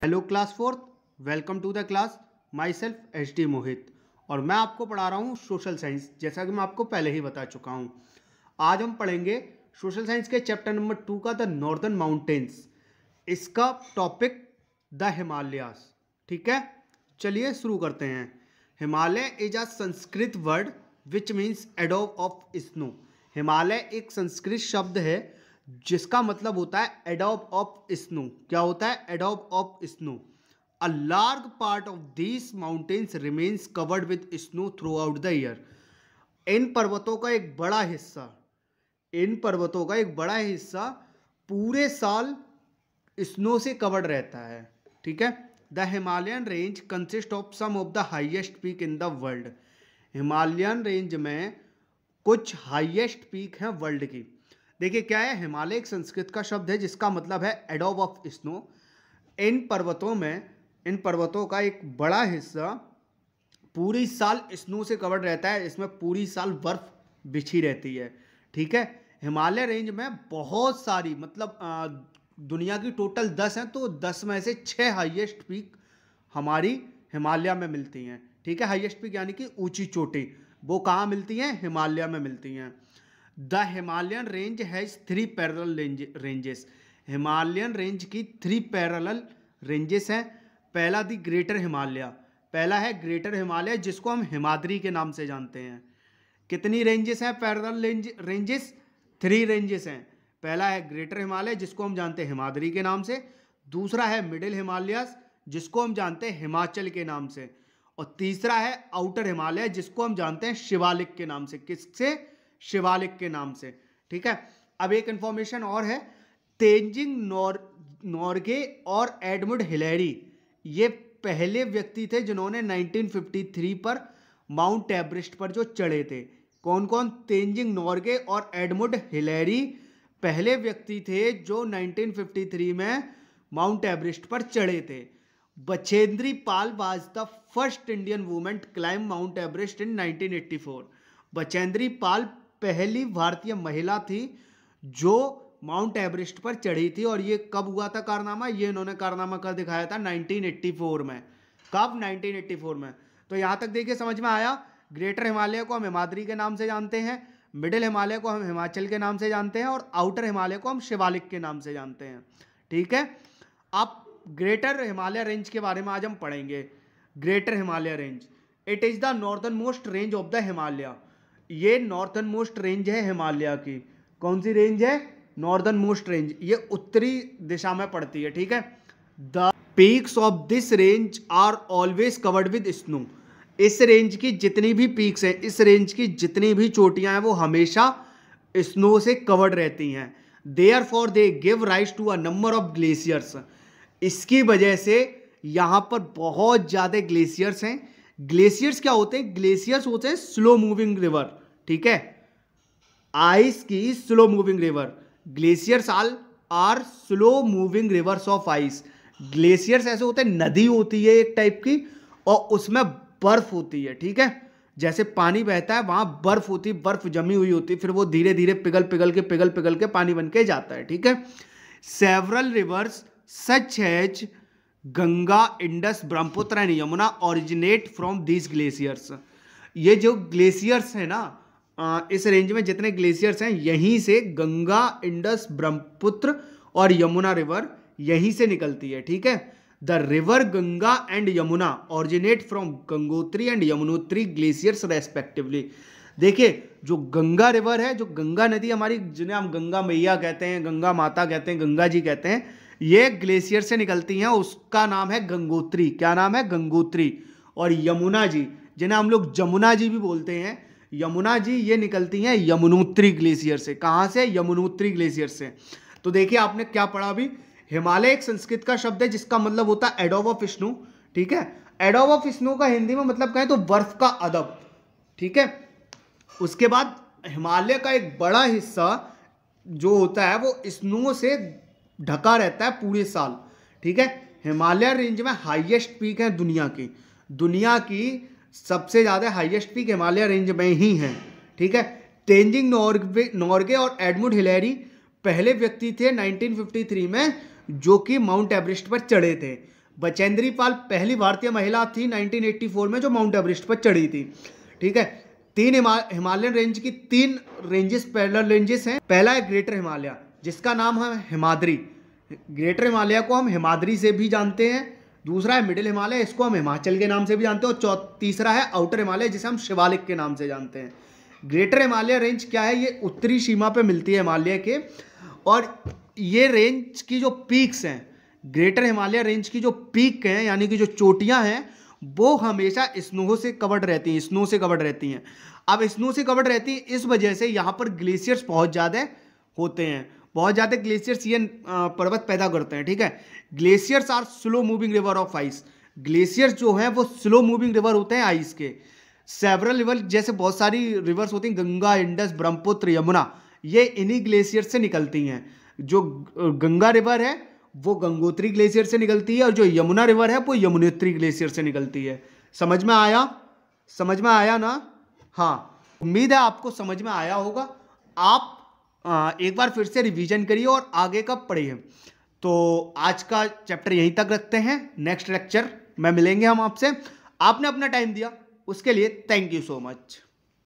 Hello class fourth, welcome to the class. Myself H D Mohit और मैं आपको पढ़ा रहा हूँ सोशल साइंस, जैसा कि मैं आपको पहले ही बता चुका हूँ। आज हम पढ़ेंगे सोशल साइंस के चैप्टर नंबर 2 का द नॉर्दर्न माउंटेन्स। इसका टॉपिक द हिमालयास। ठीक है, चलिए शुरू करते हैं। Himalaya is a Sanskrit word which means adobe of snow. Himalaya एक संस्कृत शब्द है जिसका मतलब होता है एडोब ऑफ स्नो। क्या होता है? एडोब of snow. A large part of these mountains remains covered with snow throughout the year. इन पर्वतों का एक बड़ा हिस्सा इन पर्वतों का एक बड़ा हिस्सा पूरे साल स्नो से कवर्ड रहता है। ठीक है। The Himalayan range consist of some of the highest peak in the world. Himalayan range में कुछ हाईएस्ट पीक हैं वर्ल्ड की। देखिए क्या है, हिमालय एक संस्कृत का शब्द है जिसका मतलब है एडोब ऑफ स्नो। इन पर्वतों का एक बड़ा हिस्सा पूरी साल स्नो से कवर्ड रहता है। इसमें पूरी साल बर्फ बिछी रहती है। ठीक है। हिमालय रेंज में बहुत सारी दुनिया की टोटल 10 हैं, तो 10 में से 6 हाईएस्ट पीक हमारी हिमालय में मिलती हैं। ठीक है। हाईएस्ट पीक यानी कि ऊंची चोटी, वो कहाँ मिलती हैं? हिमालय में मिलती हैं। The Himalayan range has 3 parallel ranges. Himalayan range की 3 पैरेलल रेंजेस हैं। पहला द ग्रेटर हिमालय, पहला है ग्रेटर हिमालय जिसको हम हिमाद्री के नाम से जानते हैं। कितनी रेंजेस हैं पैरेलल रेंजेस? 3 रेंजेस हैं। पहला है ग्रेटर हिमालय जिसको हम जानते हैं हिमाद्री के नाम से। दूसरा है मिडिल हिमालयस जिसको हम जानते हैं हिमाचल के नाम से। और तीसरा है आउटर हिमालय जिसको हम जानते हैं शिवालिक के नाम से। किससे? शिवालिक के नाम से। ठीक है। अब एक इंफॉर्मेशन और है, तेंजिंग नोर्गे और एडमंड हिलेरी ये पहले व्यक्ति थे जिन्होंने 1953 पर माउंट एवरेस्ट पर जो चढ़े थे। कौन कौन? तेंजिंग नोर्गे और एडमंड हिलेरी पहले व्यक्ति थे जो 1953 में माउंट एवरेस्ट पर चढ़े थे। Bachendri Pal was the first Indian women climb Mount Everest in 1984। Bachendri Pal पहली भारतीय महिला थी जो माउंट एवरेस्ट पर चढ़ी थी। और ये कब हुआ था कारनामा? ये इन्होंने कारनामा कर दिखाया था 1984 में। कब? 1984 में। तो यहां तक देखिए समझ में आया। ग्रेटर हिमालय को हम हिमाद्री के नाम से जानते हैं, मिडिल हिमालय को हम हिमाचल के नाम से जानते हैं, और आउटर हिमालय को हम शिवालिक के नाम से जानते हैं। ठीक है। अब ग्रेटर हिमालय रेंज के बारे में आज हम पढ़ेंगे। Greater Himalaya range, it is the northern most range of the Himalaya. ये नॉर्थन मोस्ट रेंज है हिमालय की। कौन सी रेंज है? Northern most range. ये उत्तरी दिशा में पड़ती है। ठीक है। The peaks of this range are always covered with snow. इस रेंज की जितनी भी पीक्स हैं, इस रेंज की जितनी भी चोटियां हैं, वो हमेशा स्नो से कवर्ड रहती हैं। Therefore they give rise to a number of glaciers. इसकी वजह से यहां पर बहुत ज्यादा ग्लेशियर्स हैं। ग्लेशियर्स क्या होते हैं? ग्लेशियर्स होते हैं स्लो मूविंग रिवर। ठीक है। आइस की slow moving river. Glaciers are slow moving rivers of ice. Glaciers ऐसे होते हैं, नदी होती है एक टाइप की, और उसमें बर्फ होती है। ठीक है। जैसे पानी बहता है वहां बर्फ होती है, बर्फ जमी हुई होती है, फिर वो धीरे धीरे पिघल के पानी बन के जाता है। ठीक है। Several rivers such as Ganga, Indus, Brahmaputra and Yamuna originate from these glaciers. ये जो ग्लेशियर्स है ना, इस रेंज में जितने ग्लेशियर्स हैं, यहीं से गंगा, इंडस, ब्रह्मपुत्र और यमुना रिवर यहीं से निकलती है। ठीक है। The river Ganga and Yamuna originate from Gangotri and Yamunotri glaciers respectively. देखिए जो गंगा रिवर है, जो गंगा नदी हमारी, जिन्हें हम गंगा मैया कहते हैं, गंगा माता कहते हैं, गंगा जी कहते हैं, ये ग्लेशियर से निकलती हैं। उसका नाम है गंगोत्री। क्या नाम है? गंगोत्री। और यमुना जी, जिन्हें हम लोग जमुना जी भी बोलते हैं, यमुना जी, ये निकलती हैं यमुनोत्री ग्लेशियर से। कहां से? यमुनोत्री ग्लेशियर से। तो देखिए आपने क्या पढ़ा अभी। हिमालय एक संस्कृत का शब्द है जिसका मतलब होता है एडोब ऑफ स्नो। ठीक है। एडोब ऑफ स्नो का हिंदी में मतलब कहें तो बर्फ का अदब। ठीक है। उसके बाद हिमालय का एक बड़ा हिस्सा जो होता है वो स्नो से ढका रहता है पूरे साल। ठीक है। हिमालय रेंज में हाईएस्ट पीक है दुनिया की सबसे ज्यादा हाईएस्ट पीक हिमालय रेंज में ही है। ठीक है। तेंजिंग नोर्गे और एडमंड हिलेरी पहले व्यक्ति थे 1953 में जो कि माउंट एवरेस्ट पर चढ़े थे। बचेंद्री पाल पहली भारतीय महिला थी 1984 में जो माउंट एवरेस्ट पर चढ़ी थी। ठीक है, तीन हिमालयन रेंज की 3 रेंजेस पैरेलल रेंजेस हैं। पहला है ग्रेटर हिमालय जिसका नाम है हिमाद्री। ग्रेटर हिमालय को हम हिमाद्री से भी जानते हैं। दूसरा है मिडिल हिमालय, इसको हम हिमाचल के नाम से भी जानते हैं। और तीसरा है आउटर हिमालय जिसे हम शिवालिक के नाम से जानते हैं। ग्रेटर हिमालय रेंज क्या है, ये उत्तरी सीमा पे मिलती है हिमालय के। और ये रेंज की जो पीक्स हैं, ग्रेटर हिमालय रेंज की जो पीक हैं यानी कि जो चोटियां हैं, वो हमेशा स्नो से कवर्ड रहती हैं। अब स्नो से कवर्ड रहती है इस वजह से यहाँ पर ग्लेशियर्स बहुत ज़्यादा होते हैं। बहुत ज़्यादा ग्लेशियर्स ये पर्वत पैदा करते हैं। ठीक है, glaciers are slow moving river of ice. Glaciers जो हैं वो स्लो मूविंग रिवर होते हैं आइस के। सेवरल रिवर जैसे बहुत सारी रिवर्स होती हैं, गंगा, इंडस, ब्रह्मपुत्र, यमुना, ये इन्हीं ग्लेशियर से निकलती हैं। जो गंगा रिवर है वो गंगोत्री ग्लेशियर से निकलती है और जो यमुना रिवर है वो यमुनोत्री ग्लेशियर से निकलती है। समझ में आया ना? हाँ, उम्मीद है आपको समझ में आया होगा। आप एक बार फिर से रिवीजन करिए और आगे का पढ़िए। तो आज का चैप्टर यहीं तक रखते हैं। नेक्स्ट लेक्चर में मिलेंगे हम आपसे। आपने अपना टाइम दिया उसके लिए थैंक यू सो मच।